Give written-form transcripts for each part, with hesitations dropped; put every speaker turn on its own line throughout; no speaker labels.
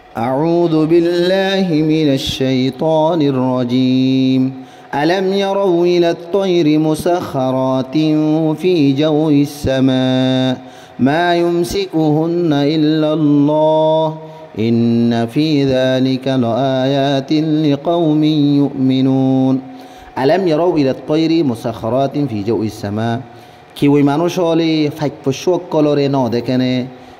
أعوذ بالله من الشيطان الرجيم ألم يروا إلى الطير مسخرات في جو السماء ما يمسكهن إلا الله إن في ذلك لآيات لقوم يؤمنون ألم يروا إلى الطير مسخرات في جو السماء কি ওই মানুষ হলে ফাইফশোক কলরে ন দেখেনে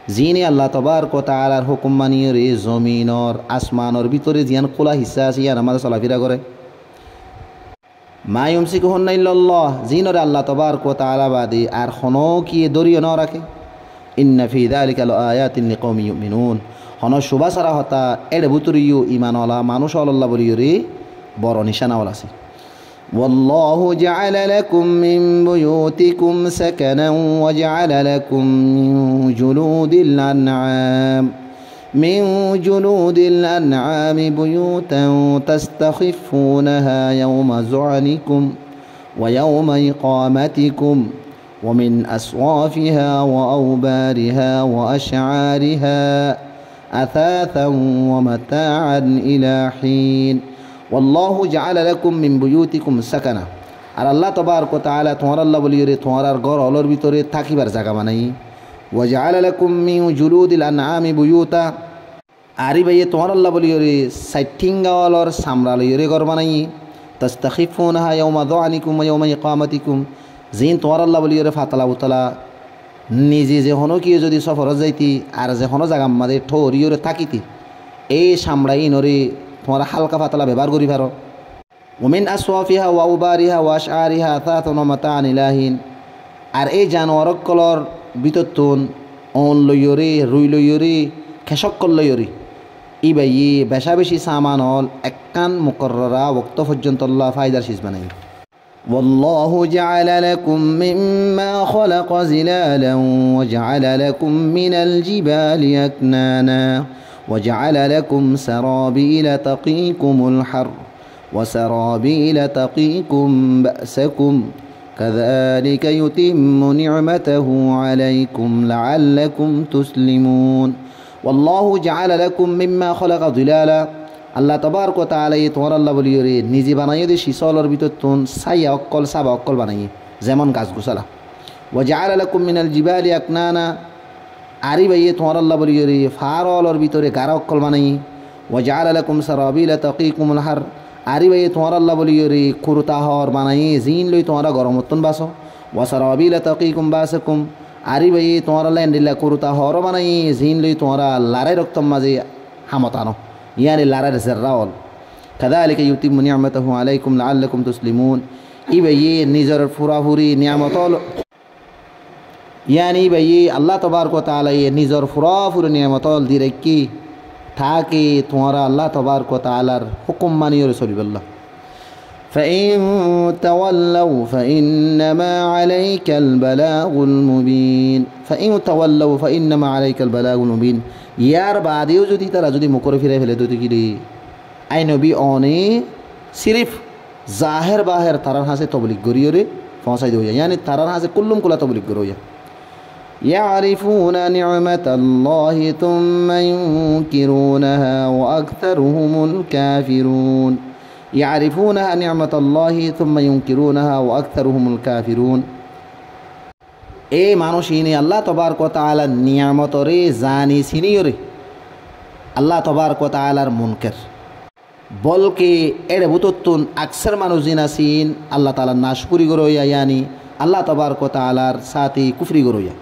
যিনি আল্লাহ তবারক ওয়া তাআলার হুকুম মানিয়ে রে জমিনর আসমানর ভিতরে জিয়ান খোলা হিস্সা আছে ইয়ান আমাদের চলাফেরা করে মা ইউমসিকুহুন্না ইল্লাল্লাহ জিনরে আল্লাহ তবারক ওয়া তাআলা বাদে আর কোনো কি দরিয়ে ন রাখে ইন্না ফি যালিকা লাআয়াতিন লিকাউমিন ইউমিনুন হন শুবা সারা হতা এর ভিতরিও ঈমানওয়ালা মানুষ আল্লাহ বলিয়ে রে বড় নিশানাওয়ালা আছে والله جعل لكم من بيوتكم سكنا وجعل لكم من جلود الأنعام بيوتا تستخفونها يوم ذعنكم ويوم إقامتكم ومن أصوافها وأوبارها وأشعارها أثاثا ومتاعا إلى حين والله جعل لكم من بيوتكم سكنا আর আল্লাহ তবারক ওয়া তাআলা তোমার আল্লাহ বলিয়ে রে তোমার ঘর অলর ভিতরে থাকিবার জায়গা বানাই ওয়া জাআলা লাকুম মিন জুলুদিল আনআমি বুয়ুতা আরি ভাইয়ে তোমার আল্লাহ বলিয়ে রে সাইটিঙ্গাওয়ালর সামরা লইয়ে রে ঘর বানাই তাস্তাখিফুনহা ইয়াউমা যআনিকুম ওয়া ইয়াউমা ইকামাতিকুম জিন তোমার আল্লাহ বলিয়ে রে ফাতালা উতলা নিজে যে হনো কি যদি সফর যাইতি আর যে হনো জায়গা আমাদের ঠোরিয়ে রে থাকিতি এই সামরাই নরে তোমার হালকা পাতলা ব্যবহার করি পারো ওমিন আসওয়াফিহা ওয়া উবারিহা ওয়া আশআরিহা আথাতুন ওয়া মাতাআন ইলাহিন আর এই জানোয়ারক কলর বিততুন অন লইয়রে রুই লইয়রে খেসকল লইয়রে ই বাই বেশা বেশি সামান হল এককান মুকররা ওয়াক্ত পর্যন্ত আল্লাহ ফায়দার শীষ বানাই والله جعل لكم مما خلق زلالا وجعل لكم من الجبال أكنانا وجعل لكم سرابيل تقيكم الحر وسرابيل تقيكم بأسكم كذلك يتم نعمته عليكم لعلكم تسلمون والله جعل لكم مما خلق ظلالا আল্লাহ তবারক ওয়া তাআলা তোমার আল্লাহ বলিয়ে রে নিজে বানাইয়ে দে শিশলর ভিতর তুন ছায়া অক্কল সাবা অক্কল বানাইয়ে যেমন গাছ গোছালা ওয়া জাআলা লাকুম মিনাল জিবালি আকনানা আরি ভাইয়ে তোমার আল্লাহ বলিয়ে রে ফারলর ভিতরে গারা অক্কল বানাই ওয়া জাআলা লাকুম সারাবিলা তাকিকুমুল হার আরি ভাইয়ে তোমার আল্লাহ বলিয়ে রে কুরতাহর বানাই জিন লই তোমরা গরমতন বাসো ওয়া সারাবিলা তাকিকুম বাসাকুম আরি ভাইয়ে তোমার আল্লাহ এন্ডিলা কুরতাহর বানাই জিন লই তোমরা লারে রক্তম মাঝে হামতানো ইয়ানি লারের জাররাওল কাযালিকা ইউতিম্মু নি'মাতাহু আলাইকুম লাআল্লাকুম তুসলিমুন ই ভাইয়ে নিজের ফুরাফুরি নিয়ামতল ইয়ানি ভাইয়ে আল্লাহ তবারক ওয়া তাআলা নিজের ফুরাফুরি নিয়ামতল দি রেখি থাকে তোমরা আল্লাহ তবারক ওয়া তাআলার হুকুম মানিয়ে চলিবল্লাহ فإن تولوا فإنما عليك البلاغ المبين فإن تولوا فإنما عليك البلاغ المبين ইয়ার বাদেও যদি তারা যদি মুখরে ফিরে ফেলে তো কি রে আই নবী অনে সিরিফ জাহের বাহের তারার হাসে তবলিগ করিও রে পৌঁছাই দেওয়া ইয়ানি তারার হাসে কুল্লুম কুলা তবলিগ করিও يعرفون نعمة الله ثم ينكرونها وأكثرهم الكافرون يعرفونها نعمة الله ثم ينكرونها وأكثرهم الكافرون এই মানুষ ইনি আল্লাহ তবারক ওয়া তাআলার নিয়ামতরে জানি সিনিয়রে আল্লাহ তবারক ওয়া তাআলার মুনকার বলকে এর বুততুন আকসার মানুষ জিনাসিন আল্লাহ তাআলার নাশকুরি গরইয়া ইয়ানি আল্লাহ তবারক ওয়া তাআলার সাথে কুফরি গরইয়া